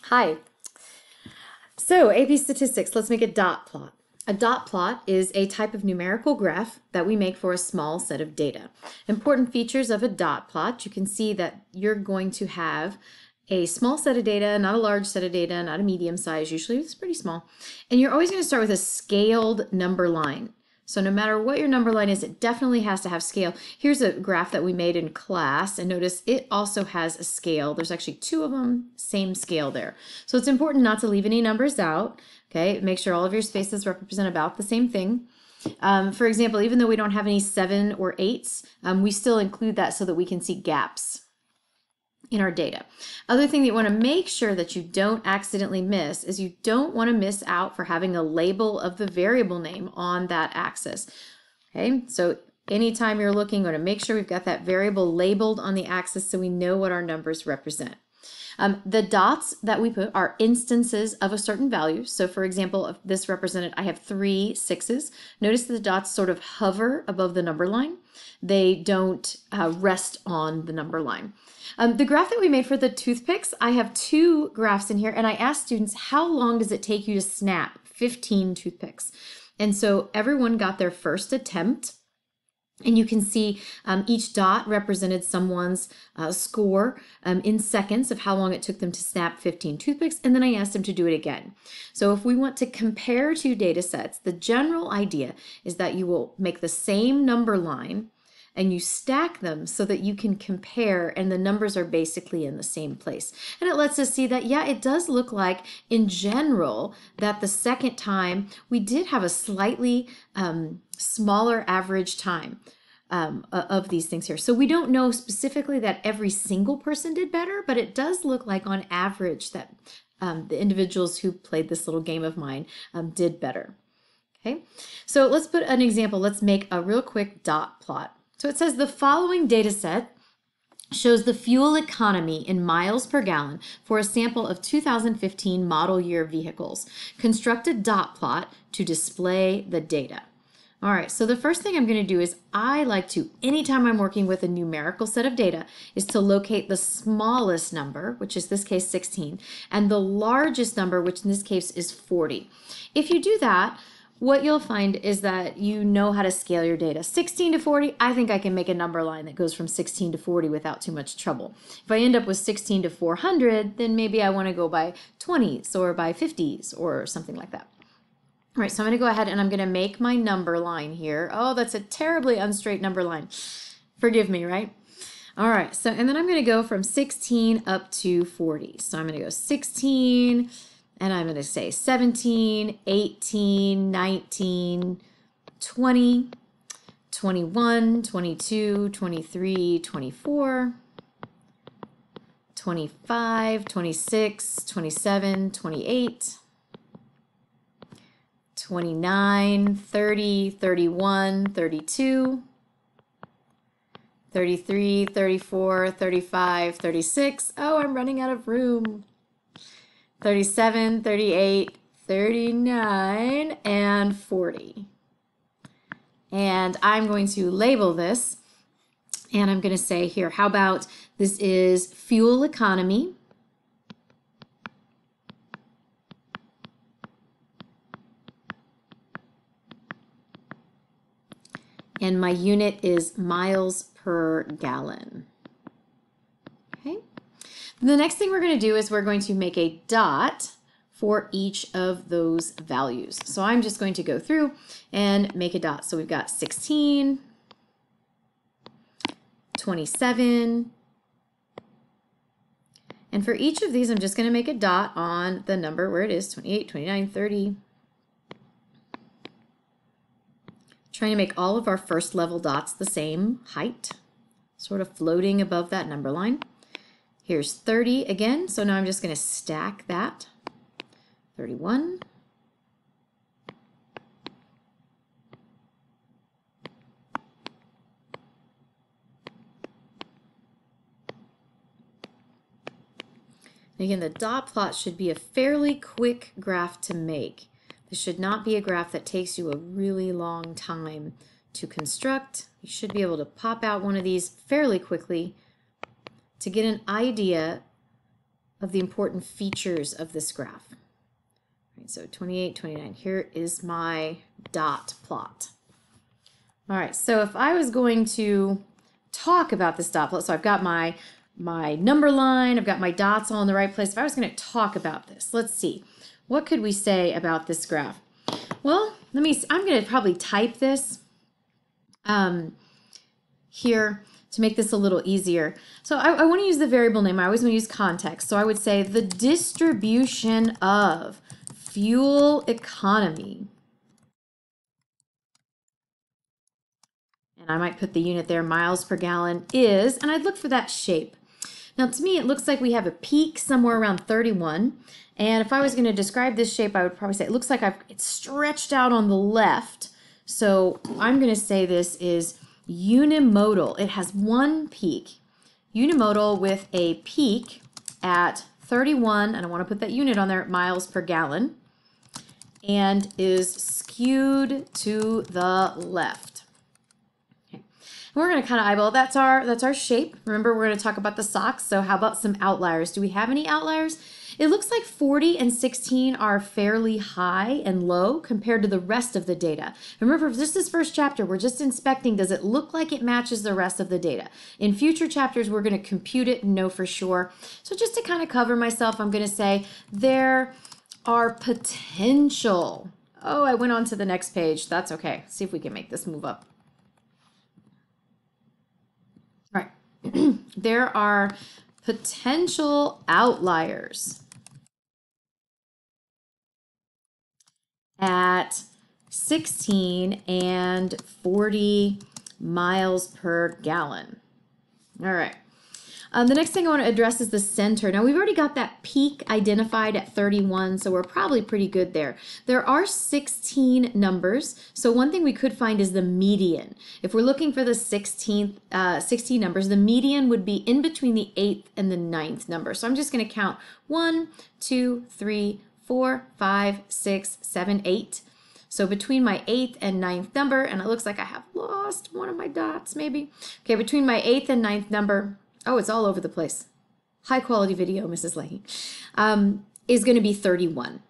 Hi. So AP statistics, let's make a dot plot. A dot plot is a type of numerical graph that we make for a small set of data. Important features of a dot plot, you can see that you're going to have a small set of data, not a large set of data, not a medium size, usually it's pretty small. And you're always going to start with a scaled number line. So no matter what your number line is, it definitely has to have scale. Here's a graph that we made in class, and notice it also has a scale. There's actually two of them, same scale there. So it's important not to leave any numbers out, okay? Make sure all of your spaces represent about the same thing. For example, even though we don't have any 7 or 8s, we still include that so that we can see gaps in our data. Other thing that you want to make sure that you don't accidentally miss is you don't want to miss out for having a label of the variable name on that axis. Okay, so anytime you're looking, we're going to make sure we've got that variable labeled on the axis so we know what our numbers represent. The dots that we put are instances of a certain value. So for example, if this represented, I have 3 6s. Notice the dots sort of hover above the number line. They don't rest on the number line. The graph that we made for the toothpicks, I have 2 graphs in here, and I asked students, how long does it take you to snap 15 toothpicks? And so everyone got their first attempt. And you can see each dot represented someone's score in seconds of how long it took them to snap 15 toothpicks, and then I asked them to do it again. So if we want to compare 2 data sets, the general idea is that you will make the same number line and you stack them so that you can compare and the numbers are basically in the same place. And it lets us see that, yeah, it does look like in general that the second time we did have a slightly smaller average time of these things here. So we don't know specifically that every single person did better, but it does look like on average that the individuals who played this little game of mine did better. Okay, so let's put an example. Let's make a real quick dot plot. So it says the following data set shows the fuel economy in miles per gallon for a sample of 2015 model year vehicles. Construct a dot plot to display the data. All right, so the first thing I'm going to do is I like to, anytime I'm working with a numerical set of data, is to locate the smallest number, which is this case 16, and the largest number, which in this case is 40. If you do that, what you'll find is that you know how to scale your data. 16 to 40, I think I can make a number line that goes from 16 to 40 without too much trouble. If I end up with 16 to 400, then maybe I want to go by 20s or by 50s or something like that. All right, so I'm going to go ahead and I'm going to make my number line here. Oh, that's a terribly unstraight number line. Forgive me, right? All right, so and then I'm going to go from 16 up to 40. So I'm going to go 16, and I'm going to say 17, 18, 19, 20, 21, 22, 23, 24, 25, 26, 27, 28, 29, 30, 31, 32, 33, 34, 35, 36. Oh, I'm running out of room. 37, 38, 39, and 40. And I'm going to label this, and I'm going to say here, how about this is fuel economy. And my unit is miles per gallon. Okay. The next thing we're going to do is we're going to make a dot for each of those values. So I'm just going to go through and make a dot. So we've got 16, 27, and for each of these I'm just going to make a dot on the number where it is, 28, 29, 30. Trying to make all of our first level dots the same height, sort of floating above that number line. Here's 30 again, so now I'm just going to stack that. 31. Again, the dot plot should be a fairly quick graph to make. This should not be a graph that takes you a really long time to construct. You should be able to pop out one of these fairly quickly to get an idea of the important features of this graph. All right, so 28, 29. Here is my dot plot. All right, so if I was going to talk about this dot plot, so I've got my number line, I've got my dots all in the right place. If I was going to talk about this, let's see. What could we say about this graph? Well, I'm going to probably type this here to make this a little easier. So I want to use the variable name. I always want to use context. So I would say the distribution of fuel economy. And I might put the unit there, miles per gallon is, and I'd look for that shape. Now to me, it looks like we have a peak somewhere around 31. And if I was going to describe this shape, I would probably say it looks like it's stretched out on the left. So I'm going to say this is unimodal. It has one peak. Unimodal with a peak at 31, and I want to put that unit on there, miles per gallon, and is skewed to the left. Okay. And we're going to kind of eyeball. That's our shape. Remember, we're going to talk about the SOCS. So how about some outliers? Do we have any outliers? It looks like 40 and 16 are fairly high and low compared to the rest of the data. Remember, just this first chapter, we're just inspecting, does it look like it matches the rest of the data? In future chapters, we're going to compute it and know for sure. So just to kind of cover myself, I'm going to say there are potential. Oh, I went on to the next page. That's okay. See if we can make this move up. All right. There are potential outliers at 16 and 40 miles per gallon. All right. The next thing I want to address is the center. Now, we've already got that peak identified at 31, so we're probably pretty good there. There are 16 numbers, so one thing we could find is the median. If we're looking for the 16 numbers, the median would be in between the 8th and the 9th number. So I'm just going to count 1, 2, 3, 4, 5, 6, 7, 8. So between my 8th and 9th number, and it looks like I have lost one of my dots maybe. Okay, between my 8th and 9th number, oh, it's all over the place. High quality video, Mrs. Leahy, is going to be 31.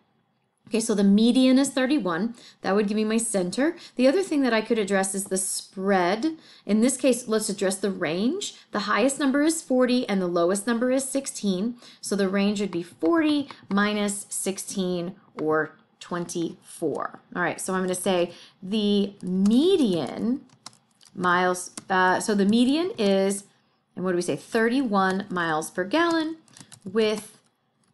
Okay, so the median is 31. That would give me my center. The other thing that I could address is the spread. In this case, let's address the range. The highest number is 40 and the lowest number is 16. So the range would be 40 minus 16 or 24. All right, so I'm going to say the median miles, so the median is, and what do we say, 31 miles per gallon with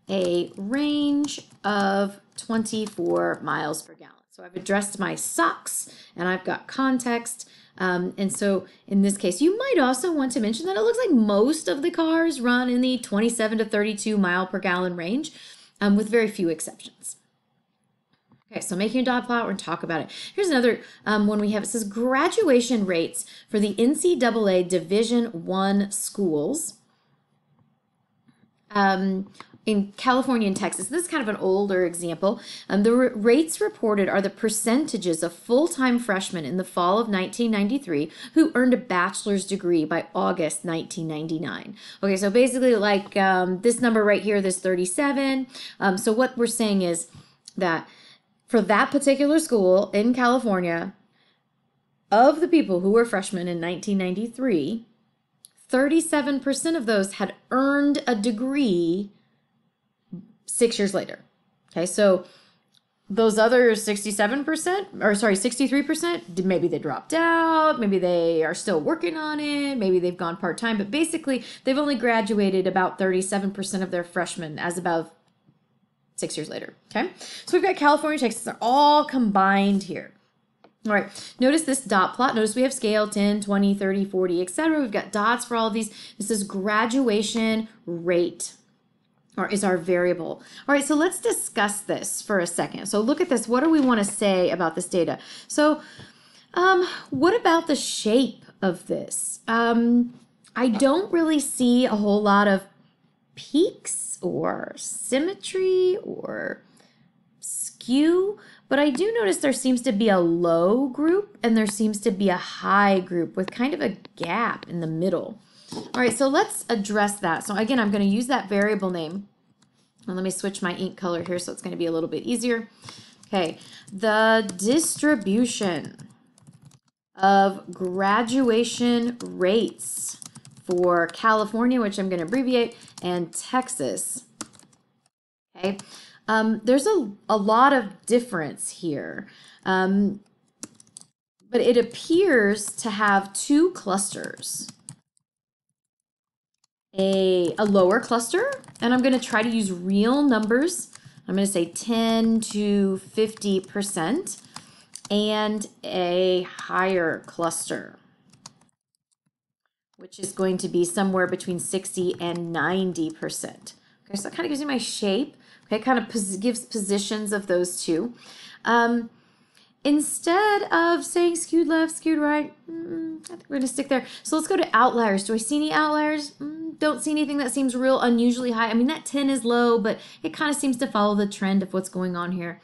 a range of 24 miles per gallon. So I've addressed my SOCS and I've got context. And so in this case, you might also want to mention that it looks like most of the cars run in the 27 to 32 mile per gallon range, with very few exceptions. Okay, so making a dot plot, we're going to talk about it. Here's another one we have. It says graduation rates for the NCAA Division I schools in California and Texas. This is kind of an older example. The rates reported are the percentages of full-time freshmen in the fall of 1993 who earned a bachelor's degree by August 1999. Okay, so basically like this number right here, this 37. So what we're saying is that for that particular school in California, of the people who were freshmen in 1993, 37% of those had earned a degree 6 years later. Okay, so those other 63%, maybe they dropped out, maybe they are still working on it, maybe they've gone part-time, but basically they've only graduated about 37% of their freshmen as about 6 years later. Okay, so we've got California, Texas, they're all combined here. All right, notice this dot plot. Notice we have scale 10, 20, 30, 40, etc. We've got dots for all of these. This is graduation rate, or is our variable. All right, so let's discuss this for a second. So look at this. What do we want to say about this data? So what about the shape of this? I don't really see a whole lot of peaks or symmetry or skew, but I do notice there seems to be a low group and there seems to be a high group with kind of a gap in the middle. All right, so let's address that. So again, I'm going to use that variable name. And let me switch my ink color here so it's going to be a little bit easier. Okay, the distribution of graduation rates for California, which I'm going to abbreviate, and Texas. Okay, there's a lot of difference here, but it appears to have two clusters. A lower cluster, and I'm going to try to use real numbers. I'm going to say 10 to 50%, and a higher cluster, which is going to be somewhere between 60 and 90%. Okay, so that kind of gives you my shape. Okay, kind of gives positions of those two. Instead of saying skewed left, skewed right, I think we're going to stick there. So let's go to outliers. Do I see any outliers? Don't see anything that seems real unusually high. I mean, that 10 is low, but it kind of seems to follow the trend of what's going on here.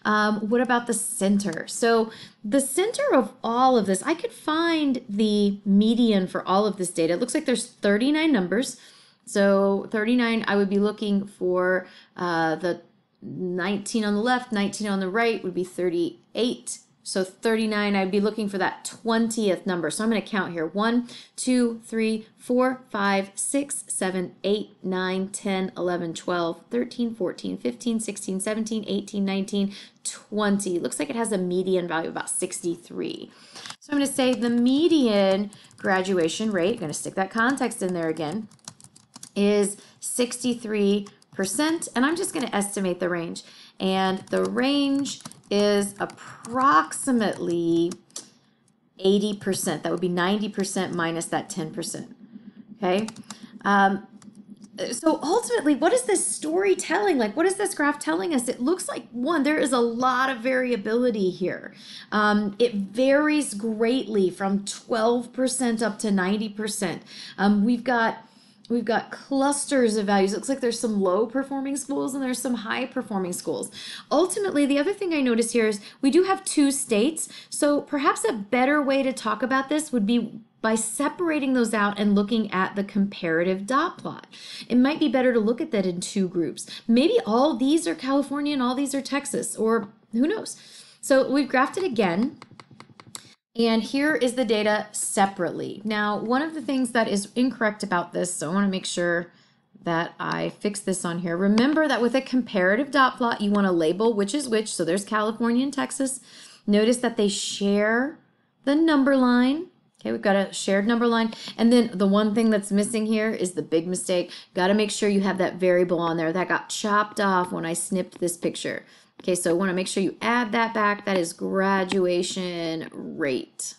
What about the center? So the center of all of this, I could find the median for all of this data. It looks like there's 39 numbers. So 39, I would be looking for the 19 on the left, 19 on the right would be 38. So 39, I'd be looking for that 20th number. So I'm going to count here. 1, 2, 3, 4, 5, 6, 7, 8, 9, 10, 11, 12, 13, 14, 15, 16, 17, 18, 19, 20. Looks like it has a median value of about 63. So I'm going to say the median graduation rate, I'm going to stick that context in there again, is 63%, and I'm just going to estimate the range. And the range is approximately 80%. That would be 90% minus that 10%. Okay? So ultimately, what is this story telling? Like, what is this graph telling us? It looks like, one, there is a lot of variability here. It varies greatly from 12% up to 90%. We've got clusters of values. It looks like there's some low performing schools and there's some high performing schools. Ultimately, the other thing I notice here is we do have two states. So perhaps a better way to talk about this would be by separating those out and looking at the comparative dot plot. It might be better to look at that in two groups. Maybe all these are California and all these are Texas, or who knows. So we've graphed it again. And here is the data separately. Now, one of the things that is incorrect about this, so I want to make sure that I fix this on here. Remember that with a comparative dot plot, you want to label which is which. So there's California and Texas. Notice that they share the number line. Okay, we've got a shared number line. And then the one thing that's missing here is the big mistake. Got to make sure you have that variable on there. That got chopped off when I snipped this picture. Okay, so I want to make sure you add that back. That is graduation rate.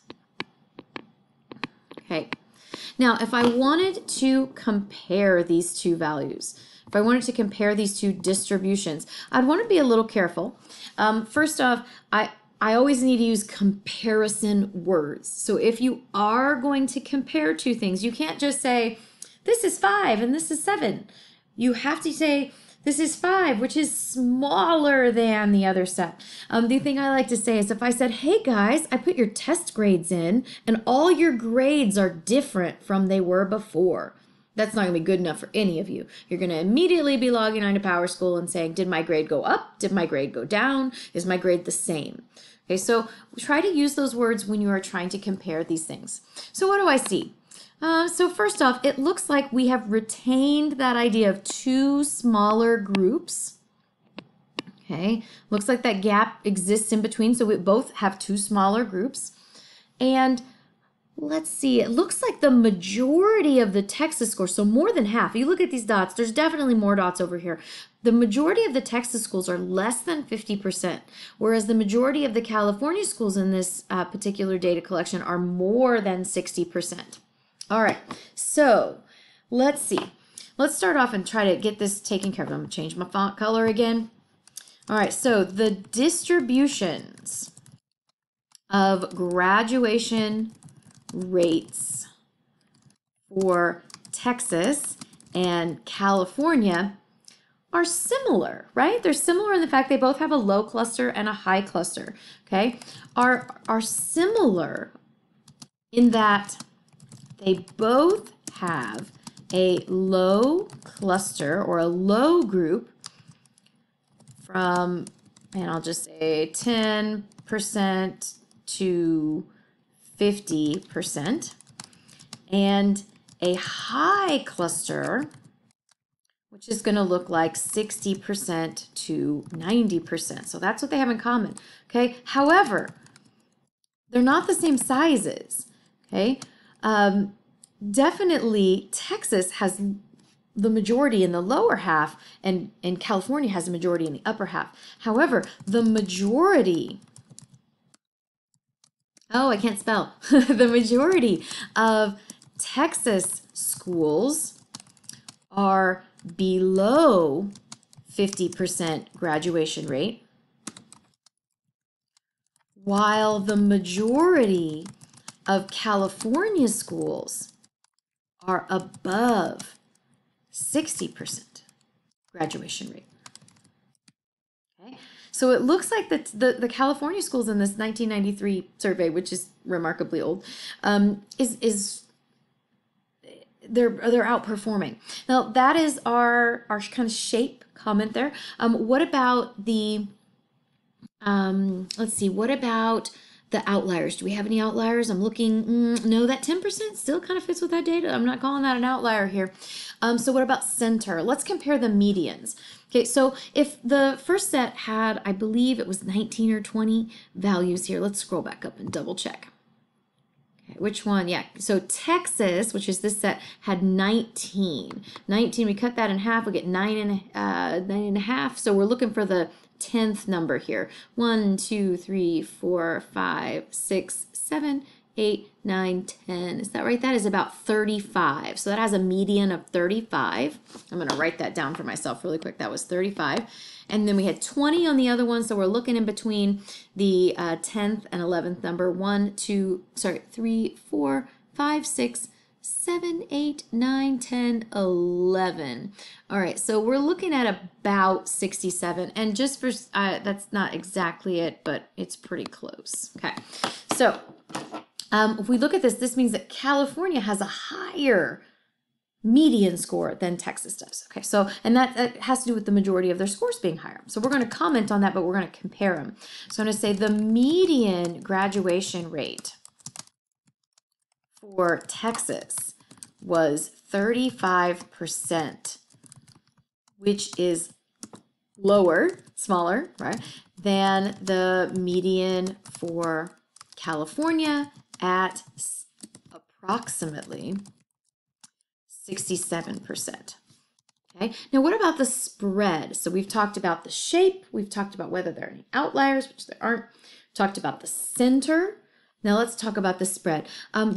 Okay, now if I wanted to compare these two values, if I wanted to compare these two distributions, I'd want to be a little careful. First off, I always need to use comparison words. So if you are going to compare two things, you can't just say, this is 5 and this is 7. You have to say, this is 5, which is smaller than the other set. The thing I like to say is if I said, hey guys, I put your test grades in and all your grades are different from they were before. That's not going to be good enough for any of you. You're going to immediately be logging on to PowerSchool and saying, did my grade go up? Did my grade go down? Is my grade the same? Okay, so try to use those words when you are trying to compare these things. So what do I see? So first off, it looks like we have retained that idea of two smaller groups. Okay, looks like that gap exists in between, so we both have two smaller groups. And let's see, it looks like the majority of the Texas scores, so more than half. If you look at these dots, there's definitely more dots over here. The majority of the Texas schools are less than 50%, whereas the majority of the California schools in this particular data collection are more than 60%. All right, so let's see. Let's start off and try to get this taken care of. I'm going to change my font color again. All right, so the distributions of graduation rates for Texas and California are similar, right? They're similar in the fact they both have a low cluster and a high cluster, okay? Are similar in that they both have a low cluster or a low group from, and I'll just say 10% to 50%, and a high cluster, which is going to look like 60% to 90%. So that's what they have in common, okay? However, they're not the same sizes, okay? Definitely Texas has the majority in the lower half, and California has a majority in the upper half. However, the majority, oh, I can't spell, the majority of Texas schools are below 50% graduation rate, while the majority of California schools are above 60% graduation rate. Okay, so it looks like the California schools in this 1993 survey, which is remarkably old, they're outperforming. Now that is our kind of shape comment there. What about the let's see, what about the outliers? Do we have any outliers? I'm looking, no, that 10% still kind of fits with that data. I'm not calling that an outlier here. So what about center? Let's compare the medians. Okay, so if the first set had, I believe it was 19 or 20 values here. Let's scroll back up and double check. Okay, which one? Yeah, so Texas, which is this set, had 19. 19, we cut that in half, we get 9.5. So we're looking for the 10th number here. 1, 2, 3, 4, 5, 6, 7, 8, 9, 10. Is that right? That is about 35. So that has a median of 35. I'm going to write that down for myself really quick. That was 35. And then we had 20 on the other one. So we're looking in between the 10th and 11th number. 3, 4, 5, 6, 7, 8, 9, 10, 11. All right, so we're looking at about 67. And just for, that's not exactly it, but it's pretty close. Okay, so if we look at this, this means that California has a higher median score than Texas does. Okay, so, and that has to do with the majority of their scores being higher. So we're going to comment on that, but we're going to compare them. So I'm going to say the median graduation rate for Texas was 35%, which is lower, smaller, right, than the median for California at approximately 67%. Okay, now what about the spread? So we've talked about the shape, we've talked about whether there are any outliers, which there aren't, we've talked about the center. Now let's talk about the spread.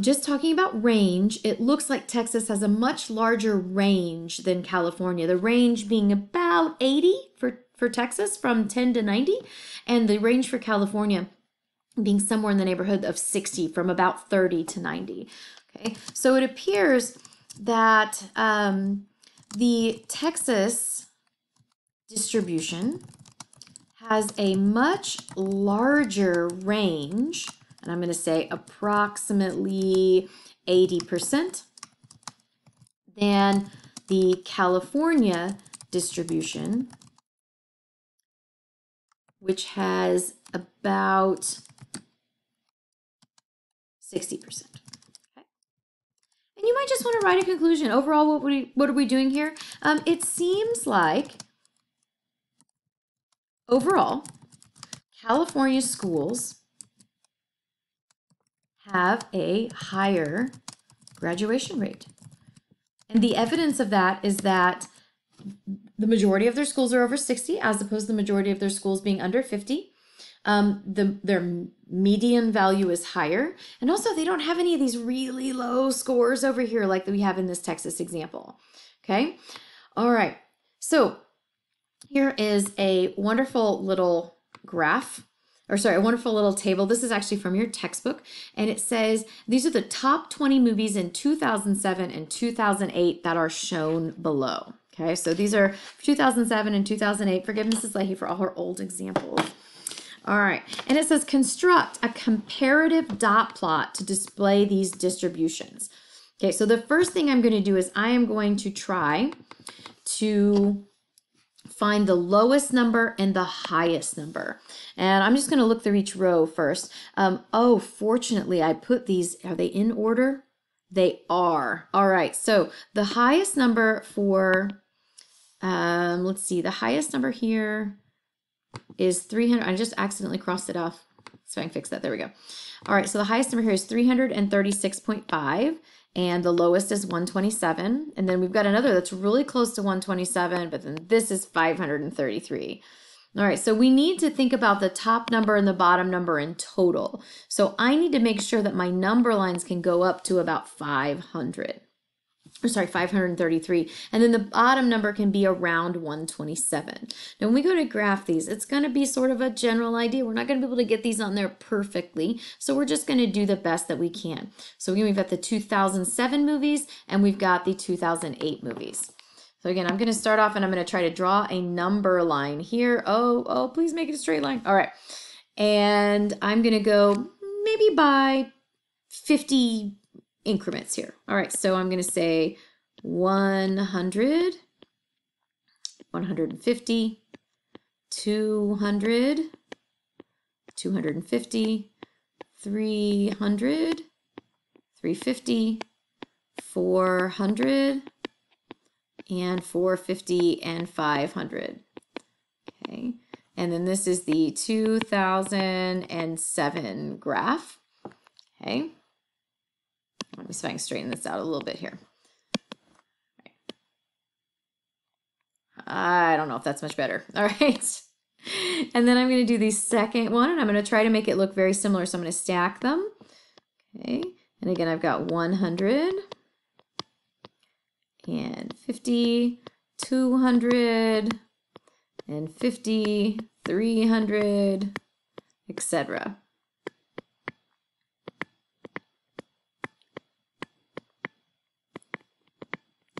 Just talking about range, it looks like Texas has a much larger range than California. The range being about 80 for Texas, from 10 to 90, and the range for California being somewhere in the neighborhood of 60, from about 30 to 90. Okay, so it appears that the Texas distribution has a much larger range, and I'm going to say approximately 80%, than the California distribution, which has about 60%. Okay. And you might just want to write a conclusion. Overall, what are we doing here? It seems like overall, California schools have a higher graduation rate. And the evidence of that is that the majority of their schools are over 60, as opposed to the majority of their schools being under 50. Their median value is higher. And also, they don't have any of these really low scores over here like we have in this Texas example. Okay? All right. So here is a wonderful little graph. A wonderful little table. This is actually from your textbook, and it says these are the top 20 movies in 2007 and 2008 that are shown below. Okay, so these are 2007 and 2008. Forgive Mrs. Leahy for all her old examples. All right, and it says construct a comparative dot plot to display these distributions. Okay, so the first thing I'm going to do is I am going to try to find the lowest number and the highest number. And I'm just going to look through each row first. Oh, fortunately, I put these, are they in order? They are. All right, so the highest number for, let's see, the highest number here is 300. I just accidentally crossed it off. So I can fix that. There we go. All right, so the highest number here is 336.5. And the lowest is 127. And then we've got another that's really close to 127, but then this is 533. All right, so we need to think about the top number and the bottom number in total. So I need to make sure that my number lines can go up to about 500. Or sorry, 533. And then the bottom number can be around 127. Now, when we go to graph these, it's going to be sort of a general idea. We're not going to be able to get these on there perfectly. So we're just going to do the best that we can. So again, we've got the 2007 movies and we've got the 2008 movies. So again, I'm going to start off and I'm going to try to draw a number line here. Oh, please make it a straight line. All right. And I'm going to go maybe by 50 increments here. All right, so I'm going to say 100, 150, 200, 250, 300, 350, 400, and 450, and 500. Okay, and then this is the 2007 graph. Okay. Let me see if I can straighten this out a little bit here. I don't know if that's much better. All right. And then I'm going to do the second one, and I'm going to try to make it look very similar. So I'm going to stack them. Okay. And again, I've got 100 and 50, 200 and 50, 300, etc.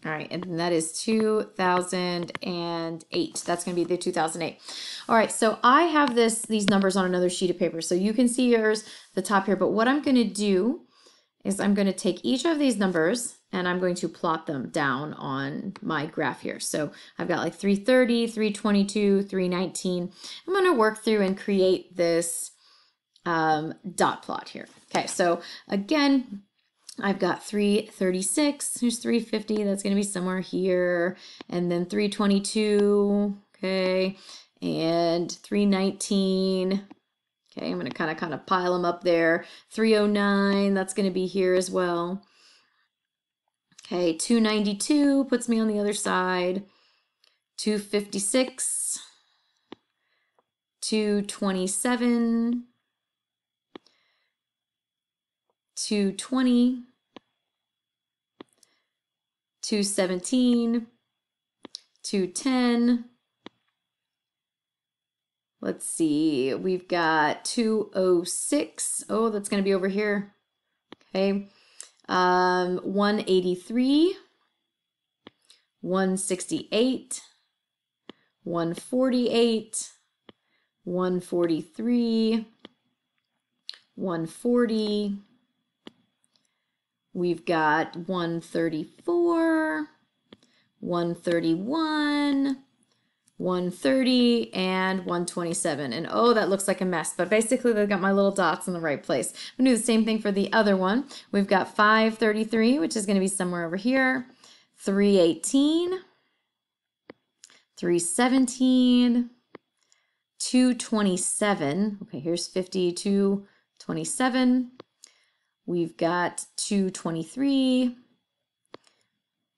All right, and that is 2008. That's going to be the 2008. All right, so I have these numbers on another sheet of paper, so you can see yours, the top here. But what I'm going to do is I'm going to take each of these numbers and I'm going to plot them down on my graph here. So I've got like 330, 322, 319. I'm going to work through and create this dot plot here. Okay, so again, I've got 336, here's 350, that's going to be somewhere here, and then 322, okay, and 319, okay, I'm going to kind of pile them up there. 309, that's going to be here as well. Okay, 292 puts me on the other side. 256, 227, 220, 217, 210. Let's see, we've got 206. Oh, that's going to be over here. Okay. 183, 168, 148, 143, 140. We've got 134, 131, 130, and 127. And oh, that looks like a mess, but basically they've got my little dots in the right place. I'm gonna do the same thing for the other one. We've got 533, which is gonna be somewhere over here, 318, 317, 227. Okay, here's 50, 227. We've got 223.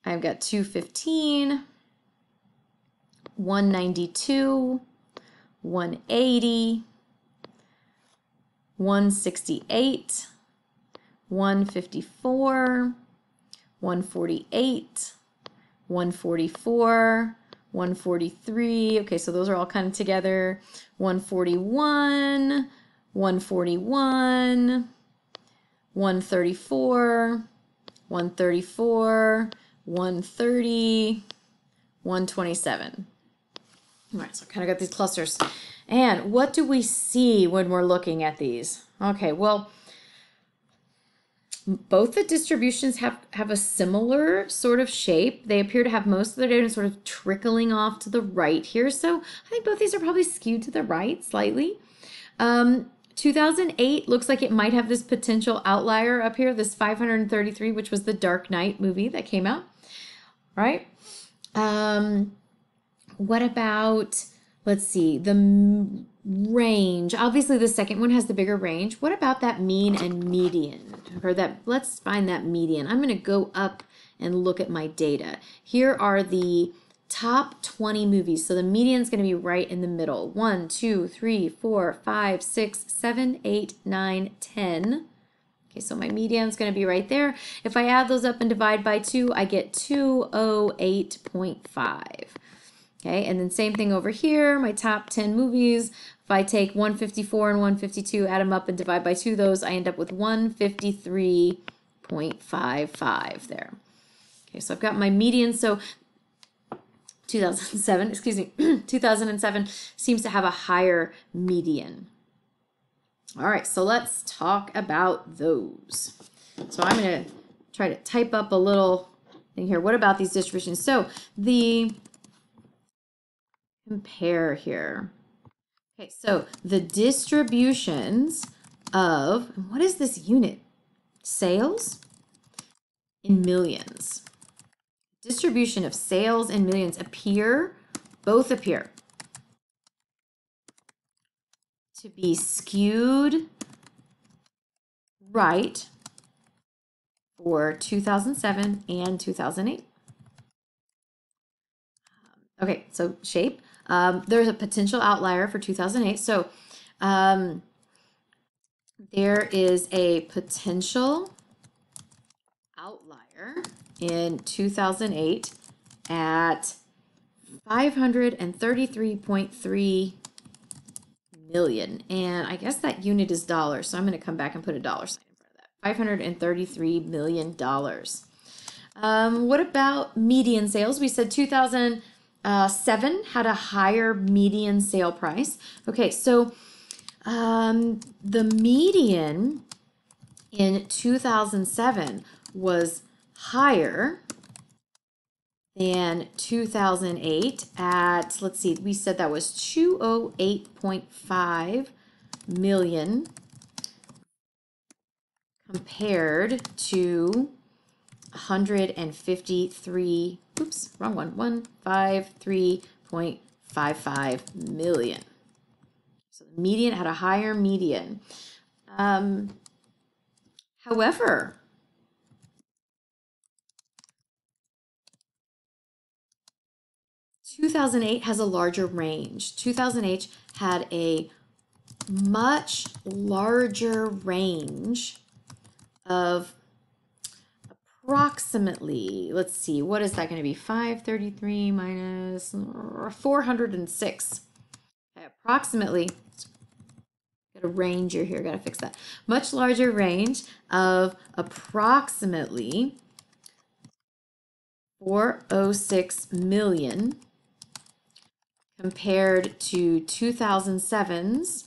I've got 215. 192, 180, 168, 154, 148, 144, 143. Okay, so those are all kind of together. 141, 141, 134, 134, 130, 127. All right, so I kind of got these clusters. And what do we see when we're looking at these? Okay, well, Both the distributions have a similar sort of shape. They appear to have most of their data sort of trickling off to the right here. So I think both these are probably skewed to the right slightly. 2008 looks like it might have this potential outlier up here, this 533, which was the Dark Knight movie that came out, right? What about, let's see, the range? Obviously, the second one has the bigger range. What about that mean and median? Or that, let's find that median. I'm going to go up and look at my data. Here are the top 20 movies. So the median is going to be right in the middle. 1, 2, 3, 4, 5, 6, 7, 8, 9, 10. Okay, so my median is going to be right there. If I add those up and divide by 2, I get 208.5. Okay, and then same thing over here, my top 10 movies. If I take 154 and 152, add them up and divide by 2 those, I end up with 153.55 there. Okay, so I've got my median. So 2007 seems to have a higher median. All right, so let's talk about those. So I'm going to try to type up a little thing here. What about these distributions? So the compare here. Okay, so the distributions of, what is this unit? Sales in millions. Distribution of sales in millions both appear to be skewed right for 2007 and 2008. Okay, so shape. There's a potential outlier for 2008. So there is a potential outlier in 2008 at 533.3 million. And I guess that unit is dollars. So I'm going to come back and put a dollar sign in front of that. $533 million. What about median sales? We said 2007 had a higher median sale price. Okay, so the median in 2007 was higher than 2008 at, let's see, we said that was 208.5 million compared to 153, oops, wrong one, 153.55 million. So the median had a higher median. However, (2008) has a larger range. 2008 had a much larger range of approximately, let's see, what is that going to be? 533 minus 406. Okay, approximately, got a ranger here, got to fix that. Much larger range of approximately 406 million compared to 2007's.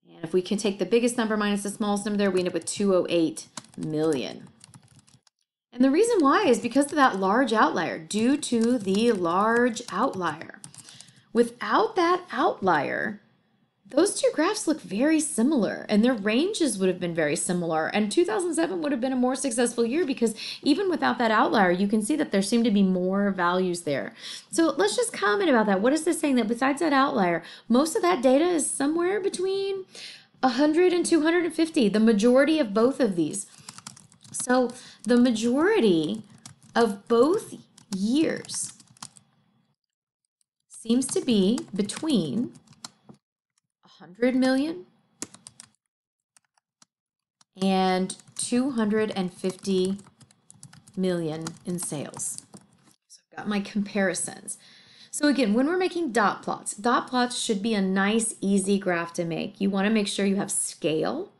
And if we can take the biggest number minus the smallest number there, we end up with 208 million. And the reason why is because of that large outlier, due to the large outlier. Without that outlier, those two graphs look very similar and their ranges would have been very similar. And 2007 would have been a more successful year because even without that outlier, you can see that there seem to be more values there. So let's just comment about that. What is this saying? That besides that outlier, most of that data is somewhere between 100 and 250, the majority of both of these. So the majority of both years seems to be between 100 million and 250 million in sales. So I've got my comparisons. So again, when we're making dot plots should be a nice, easy graph to make. You want to make sure you have scale.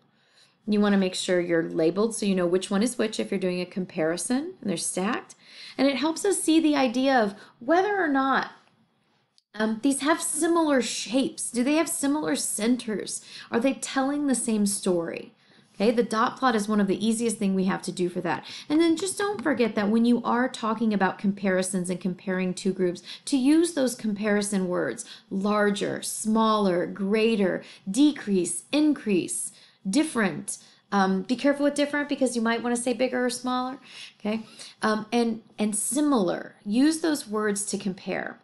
You want to make sure you're labeled so you know which one is which if you're doing a comparison and they're stacked. And it helps us see the idea of whether or not these have similar shapes. Do they have similar centers? Are they telling the same story? Okay, the dot plot is one of the easiest things we have to do for that. And then just don't forget that when you are talking about comparisons and comparing two groups, to use those comparison words: larger, smaller, greater, decrease, increase, different. Be careful with different because you might want to say bigger or smaller. Okay, and similar. Use those words to compare.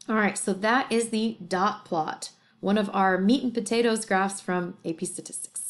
All right, so that is the dot plot, one of our meat and potatoes graphs from AP Statistics.